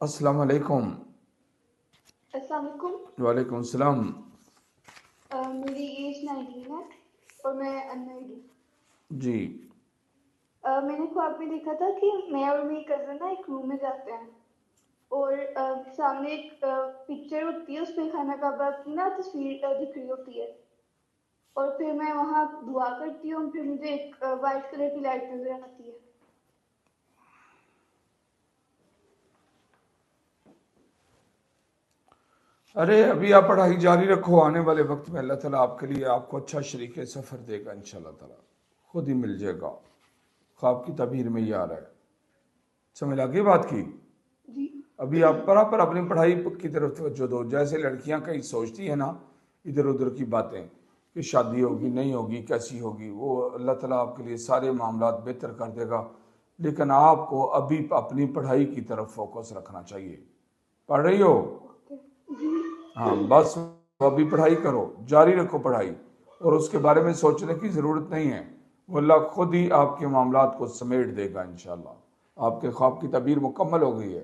अस्सलाम वालेकुम। अस्सलाम वालेकुम। वालेकुम सलाम। मेरी एज 19 है और मैं अनमैरिड हूँ। जी। मैंने ख्वाब में देखा था कि मैं और मेरी कज़न ना एक रूम में जाते हैं और सामने एक पिक्चर होती है, उसमें खाना काबा की ना तस्वीर दिख रही होती है। और फिर मैं वहाँ दुआ करती हूँ, फिर मुझे एक वाइट कलर की लाइट नजर आती है। अरे अभी आप पढ़ाई जारी रखो, आने वाले वक्त में अल्लाह ताला आपके लिए आपको अच्छा शरीक सफ़र देगा इंशाल्लाह ताला। खुद ही मिल जाएगा। ख्वाब की तबीर में ही आ रहा है। समझ आ गई बात की। जी। अभी आप बराबर अपनी पढ़ाई की तरफ तवज्जो दो। जैसे लड़कियां कहीं सोचती है ना इधर उधर की बातें कि शादी होगी जी। नहीं होगी कैसी होगी, वो अल्लाह ताला आपके लिए सारे मामला बेहतर कर देगा। लेकिन आपको अभी अपनी पढ़ाई की तरफ फोकस रखना चाहिए। पढ़ रही हो? ओके। जी। हाँ बस। अभी पढ़ाई करो, जारी रखो पढ़ाई। और उसके बारे में सोचने की ज़रूरत नहीं है। वो अल्लाह खुद ही आपके मामलात को समेट देगा इंशाल्लाह। आपके ख्वाब की तबीर मुकम्मल हो गई है।